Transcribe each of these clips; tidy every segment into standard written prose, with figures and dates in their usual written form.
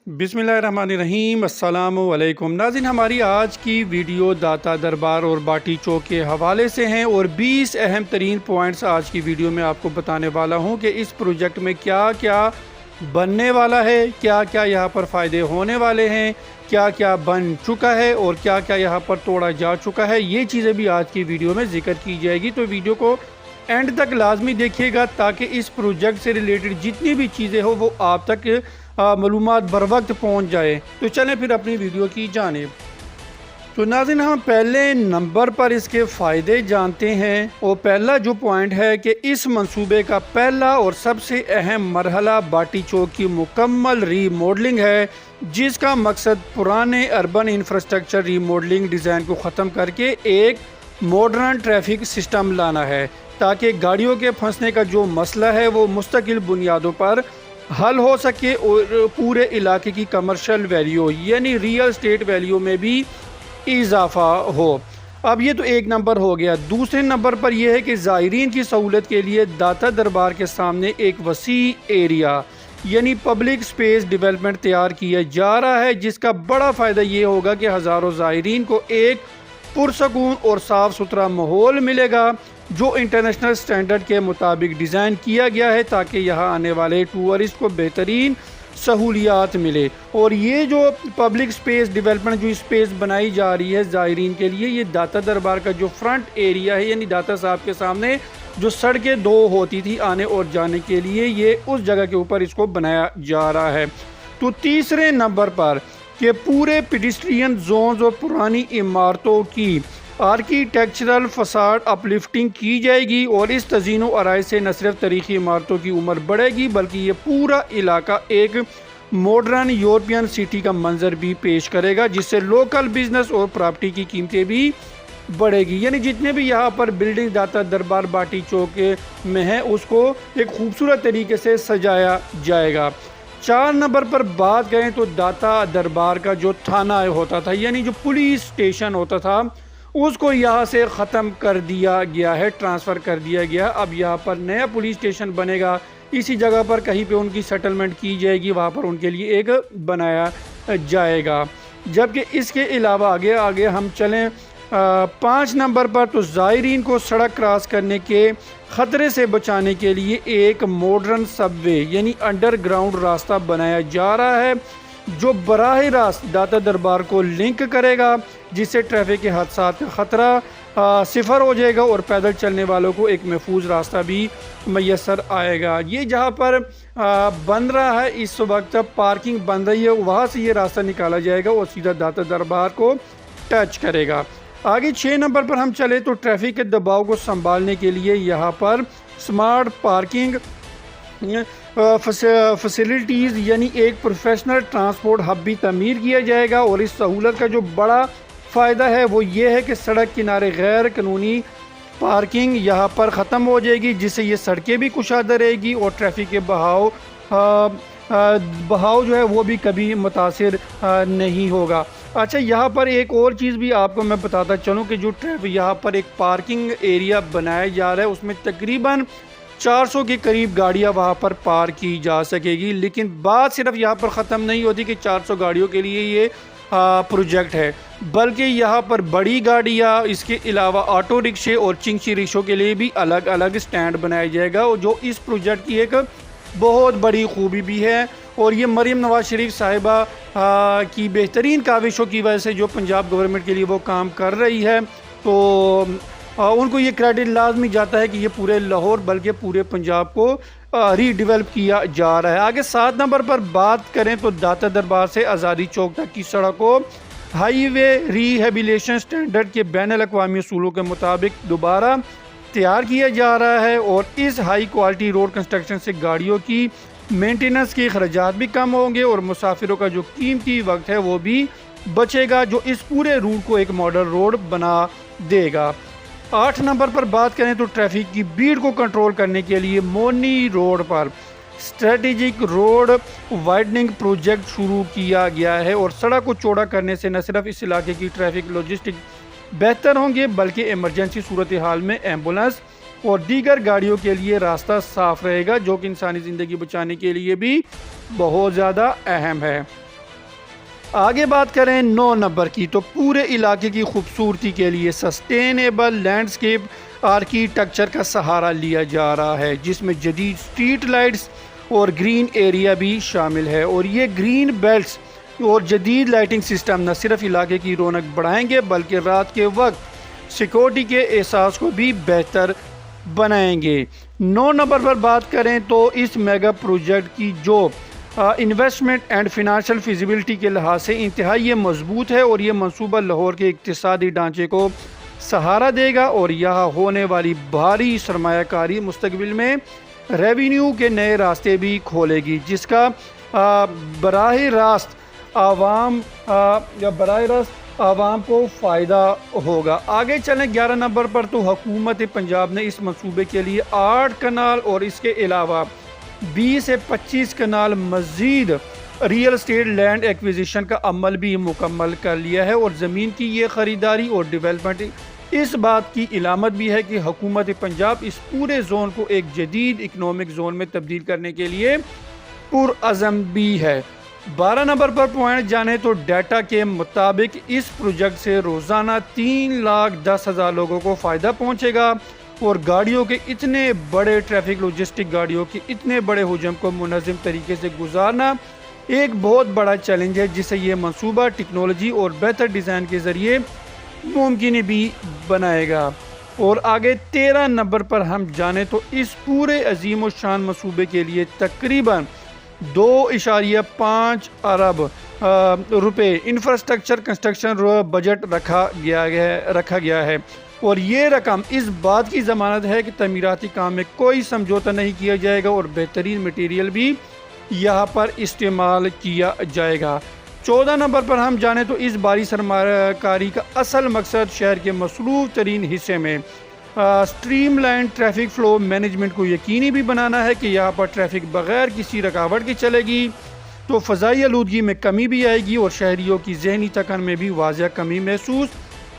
बिस्मिल्लाहिर्रहमानिर्रहीम। अस्सलामु अलैकुम नाज़रीन, हमारी आज की वीडियो दाता दरबार और बाटी चौक के हवाले से हैं और 20 अहम तरीन पॉइंट्स आज की वीडियो में आपको बताने वाला हूं कि इस प्रोजेक्ट में क्या क्या बनने वाला है, क्या क्या यहाँ पर फ़ायदे होने वाले हैं, क्या क्या बन चुका है और क्या क्या यहाँ पर तोड़ा जा चुका है। ये चीज़ें भी आज की वीडियो में जिक्र की जाएगी, तो वीडियो को एंड तक लाजमी देखिएगा ताकि इस प्रोजेक्ट से रिलेटेड जितनी भी चीज़ें हो वो आप तक मालूमात बर वक्त पहुँच जाए। तो चलें फिर अपनी वीडियो की जानिब। तो नाज़रीन, हम पहले नंबर पर इसके फ़ायदे जानते हैं और पहला जो पॉइंट है कि इस मंसूबे का पहला और सबसे अहम मरहला बाटी चौक की मुकम्मल रीमॉडलिंग है, जिसका मकसद पुराने अर्बन इंफ्रास्ट्रक्चर रीमॉडलिंग डिज़ाइन को ख़त्म करके एक मॉडर्न ट्रैफिक सिस्टम लाना है ताकि गाड़ियों के फंसने का जो मसला है वो मुस्तकिल बुनियादों पर हल हो सके और पूरे इलाके की कमर्शियल वैल्यू यानी रियल स्टेट वैल्यू में भी इजाफा हो। अब ये तो एक नंबर हो गया। दूसरे नंबर पर यह है कि ज़ायरीन की सहूलत के लिए दाता दरबार के सामने एक वसी एरिया यानी पब्लिक स्पेस डेवलपमेंट तैयार किया जा रहा है, जिसका बड़ा फ़ायदा ये होगा कि हज़ारों ज़ायरीन को एक पुरसकून और साफ़ सुथरा माहौल मिलेगा जो इंटरनेशनल स्टैंडर्ड के मुताबिक डिज़ाइन किया गया है ताकि यहाँ आने वाले टूरिस्ट को बेहतरीन सहूलियात मिले। और ये जो पब्लिक स्पेस डेवलपमेंट जो स्पेस बनाई जा रही है ज़ायरीन के लिए, ये दाता दरबार का जो फ्रंट एरिया है यानी दाता साहब के सामने जो सड़कें दो होती थी आने और जाने के लिए, ये उस जगह के ऊपर इसको बनाया जा रहा है। तो तीसरे नंबर पर कि पूरे पेडिस्ट्रियन जोन्स और पुरानी इमारतों की आर्किटेक्चरल फसाड अपलिफ्टिंग की जाएगी और इस तज़ीनो आराई से न सिर्फ तारीखी इमारतों की उम्र बढ़ेगी बल्कि ये पूरा इलाका एक मॉडर्न यूरोपियन सिटी का मंजर भी पेश करेगा, जिससे लोकल बिजनेस और प्रॉपर्टी की कीमतें भी बढ़ेगी। यानी जितने भी यहाँ पर बिल्डिंग दाता दरबार बाटी चौक में है उसको एक खूबसूरत तरीके से सजाया जाएगा। 4 नंबर पर बात करें तो दाता दरबार का जो थाना होता था यानी जो पुलिस स्टेशन होता था उसको यहाँ से ख़त्म कर दिया गया है, ट्रांसफ़र कर दिया गया। अब यहाँ पर नया पुलिस स्टेशन बनेगा, इसी जगह पर कहीं पे उनकी सेटलमेंट की जाएगी, वहाँ पर उनके लिए एक बनाया जाएगा। जबकि इसके अलावा आगे आगे हम चलें 5 नंबर पर, तो ज़ायरीन को सड़क क्रॉस करने के ख़तरे से बचाने के लिए एक मॉडर्न सबवे यानी अंडरग्राउंड रास्ता बनाया जा रहा है जो बराह रास्त दाता दरबार को लिंक करेगा, जिससे ट्रैफिक के हादसात का ख़तरा सिफर हो जाएगा और पैदल चलने वालों को एक महफूज रास्ता भी मैसर आएगा। ये जहाँ पर बन रहा है इस वक्त पार्किंग बन रही है, वहाँ से ये रास्ता निकाला जाएगा और सीधा दाता दरबार को टच करेगा। आगे 6 नंबर पर हम चले तो ट्रैफिक के दबाव को संभालने के लिए यहाँ पर स्मार्ट पार्किंग फैसिलिटीज़ यानी एक प्रोफेशनल ट्रांसपोर्ट हब भी तमीर किया जाएगा। और इस सहूलत का जो बड़ा फ़ायदा है वो ये है कि सड़क किनारे गैर कानूनी पार्किंग यहाँ पर ख़त्म हो जाएगी, जिससे ये सड़कें भी कुशादा रहेगी और ट्रैफिक के बहाव जो है वो भी कभी मुतासिर नहीं होगा। अच्छा, यहाँ पर एक और चीज़ भी आपको मैं बताता चलूँ कि जो यहाँ पर एक पार्किंग एरिया बनाया जा रहा है उसमें तकरीबन 400 के करीब गाड़ियाँ वहाँ पर पार्क की जा सकेगी। लेकिन बात सिर्फ यहाँ पर ख़त्म नहीं होती कि 400 गाड़ियों के लिए ये प्रोजेक्ट है, बल्कि यहाँ पर बड़ी गाड़ियाँ, इसके अलावा ऑटो रिक्शे और चिंची रिक्शों के लिए भी अलग अलग स्टैंड बनाया जाएगा, और जो इस प्रोजेक्ट की एक बहुत बड़ी खूबी भी है। और ये मरीम नवाज शरीफ साहिबा की बेहतरीन काविशों की वजह से जो पंजाब गवर्नमेंट के लिए वो काम कर रही है, तो उनको ये क्रेडिट लाजमी जाता है कि ये पूरे लाहौर बल्कि पूरे पंजाब को रीडेवलप किया जा रहा है। आगे 7 नंबर पर बात करें तो दाता दरबार से आज़ादी चौक तक की सड़क को हाईवे रिहेबिलिटेशन स्टैंडर्ड के बैनुल अक़वामी उसूलों के मुताबिक दोबारा तैयार किया जा रहा है और इस हाई क्वालिटी रोड कंस्ट्रक्शन से गाड़ियों की मेंटेनेंस के अखराजात भी कम होंगे और मुसाफिरों का जो कीमती वक्त है वो भी बचेगा, जो इस पूरे रूट को एक मॉडल रोड बना देगा। 8 नंबर पर बात करें तो ट्रैफिक की भीड़ को कंट्रोल करने के लिए मोनी रोड पर स्ट्रेटेजिक रोड वाइडनिंग प्रोजेक्ट शुरू किया गया है और सड़क को चौड़ा करने से न सिर्फ इस इलाके की ट्रैफिक लॉजिस्टिक बेहतर होंगे बल्कि इमरजेंसी सूरत हाल में एम्बुलेंस और दीगर गाड़ियों के लिए रास्ता साफ रहेगा, जो कि इंसानी ज़िंदगी बचाने के लिए भी बहुत ज़्यादा अहम है। آگے بات کریں 9 نمبر کی، تو پورے علاقے کی خوبصورتی کے لیے سسٹینیبل لینڈسکیپ آرکیٹیکچر کا سہارا لیا جا رہا ہے، جس میں جدید سٹریٹ لائٹس اور گرین ایریا بھی شامل ہے، اور یہ گرین بیلٹس اور جدید لائٹنگ سسٹم نہ صرف علاقے کی رونق بڑھائیں گے بلکہ رات کے وقت سیکورٹی کے احساس کو بھی بہتر بنائیں گے۔ 9 نمبر پر بات کریں تو اس میگا پروجیکٹ کی جو انویسٹمنٹ اینڈ فنانشل فیزیبلٹی کے لحاظ سے انتہائی مضبوط ہے، اور یہ منصوبہ لاہور کے اقتصادی ڈھانچے کو سہارا دے گا اور یہاں ہونے والی بھاری سرمایہ کاری مستقبل میں ریونیو کے نئے راستے بھی کھولے گی، جس کا براہ راست عوام کو فائدہ ہوگا۔ آگے چلیں 11 نمبر پر، تو حکومت پنجاب نے اس منصوبے کے لیے 8 کنال اور اس کے علاوہ 20 سے 25 کنال مزید ریئل اسٹیٹ لینڈ ایکویزیشن کا عمل بھی مکمل کر لیا ہے، اور زمین کی یہ خریداری اور ڈیولپمنٹ اس بات کی علامت بھی ہے کہ حکومت پنجاب اس پورے زون کو ایک جدید اکنامک زون میں تبدیل کرنے کے لیے پرعزم بھی ہے۔ 12 نمبر پر پوائنٹ جانے تو ڈیٹا کے مطابق اس پروجیکٹ سے روزانہ 3,10,000 لوگوں کو فائدہ پہنچے گا، اور گاڑیوں کے اتنے بڑے ٹریفک لوجسٹک گاڑیوں کے اتنے بڑے حجم کو منظم طریقے سے گزارنا ایک بہت بڑا چیلنج ہے، جسے یہ منصوبہ ٹیکنالوجی اور بہتر ڈیزائن کے ذریعے ممکن بھی بنائے گا۔ اور آگے 13 نمبر پر ہم جانیں تو اس پورے عظیم و شان منصوبے کے لیے تقریباً 2.5 ارب روپے انفراسٹرکچر کنسٹرکشن بجٹ رکھا گیا ہے، اور یہ رقم اس بات کی ضمانت ہے کہ تعمیراتی کام میں کوئی سمجھوتہ نہیں کیا جائے گا اور بہترین مٹیریل بھی یہاں پر استعمال کیا جائے گا۔ 14 نمبر پر ہم جانیں تو اس باری سرمایہ کاری کا اصل مقصد شہر کے مصروف ترین حصے میں stream line traffic flow management کو یقینی بھی بنانا ہے کہ یہاں پر ٹریفک بغیر کسی رکاوٹ کے چلے گی، تو فضائی آلودگی میں کمی بھی آئے گی اور شہریوں کی ذہنی تکن میں بھی واضح کمی محسوس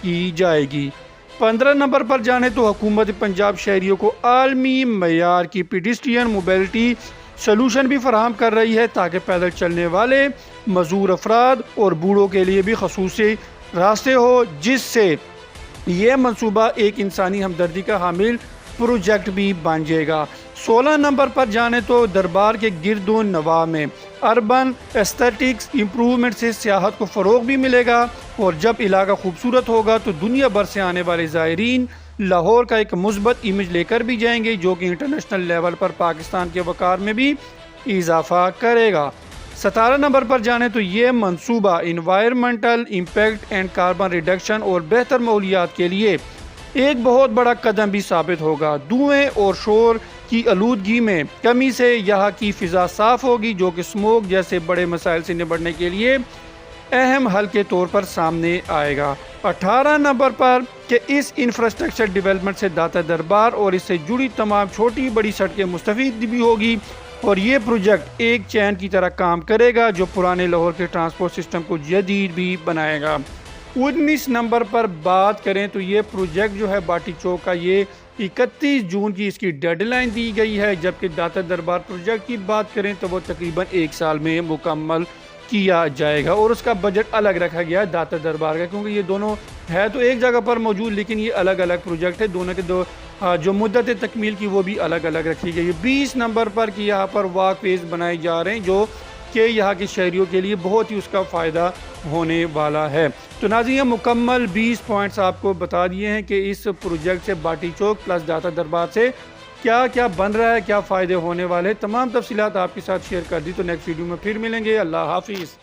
کی جائے گی۔ 15 نمبر پر جانے تو حکومت پنجاب شہریوں کو عالمی معیار کی پیڈسٹرین موبیلٹی سلوشن بھی فراہم کر رہی ہے، تاکہ پیدل چلنے والے معذور افراد اور بوڑھوں کے لیے بھی خصوصی راستے ہو، جس سے یہ منصوبہ ایک انسانی ہمدردی کا حامل پروجیکٹ بھی بن جائے گا۔ 16 نمبر پر جانے تو دربار کے گرد و نواح میں اربن ایستھیٹکس امپروومنٹ سے سیاحت کو فروغ بھی ملے گا، اور جب علاقہ خوبصورت ہوگا تو دنیا بھر سے آنے والے زائرین لاہور کا ایک مثبت امیج لے کر بھی جائیں گے، جو کہ انٹرنیشنل لیول پر پاکستان کے وقار میں بھی اضافہ کرے گا۔ 17 نمبر پر جانے تو یہ منصوبہ environmental impact and carbon reduction اور بہتر ماحولیات کے لیے ایک بہت بڑا قدم بھی ثابت ہوگا۔ دھوئیں اور شور کی آلودگی میں کمی سے یہاں کی فضا صاف ہوگی، جو کہ اسموک جیسے بڑے مسائل سے نمٹنے کے لیے اہم حل کے طور پر سامنے آئے گا۔ 18 نمبر پر کہ اس انفراسٹرکچر ڈیولپمنٹ سے داتا دربار اور اس سے جڑی تمام چھوٹی بڑی سڑکیں مستفید بھی ہوگی، اور یہ پروجیکٹ ایک چین کی طرح کام کرے گا جو پرانے لاہور کے ٹرانسپورٹ سسٹم کو جدید بھی بنائے گا۔ 19 نمبر پر بات کریں تو یہ پروجیکٹ جو ہے باٹی چوک کا، یہ 31 جون کی اس کی ڈیڈ لائن دی گئی ہے، جبکہ داتا دربار پروجیکٹ کی بات کریں تو وہ تقریباً 1 سال میں مکمل کیا جائے گا، اور اس کا بجٹ الگ رکھا گیا ہے داتا دربار کا، کیونکہ یہ دونوں ہے تو ایک جگہ پر موجود لیکن یہ الگ الگ پروجیکٹ ہے، دونوں کے جو مدت تکمیل کی وہ بھی الگ الگ رکھی گئی ہے۔ 20 نمبر پر کہ یہاں پر واک ویز بنائے جا رہے ہیں، جو کہ یہاں کے شہریوں کے لیے بہت ہی اس کا فائدہ ہونے والا ہے۔ تو ناظرین مکمل 20 پوائنٹس آپ کو بتا دیے ہیں کہ اس پروجیکٹ سے باٹی چوک پلس داتا دربار سے کیا کیا بن رہا ہے، کیا فائدے ہونے والے، تمام تفصیلات آپ کے ساتھ شیئر کر دی۔ تو نیکسٹ ویڈیو میں پھر ملیں گے، اللہ حافظ۔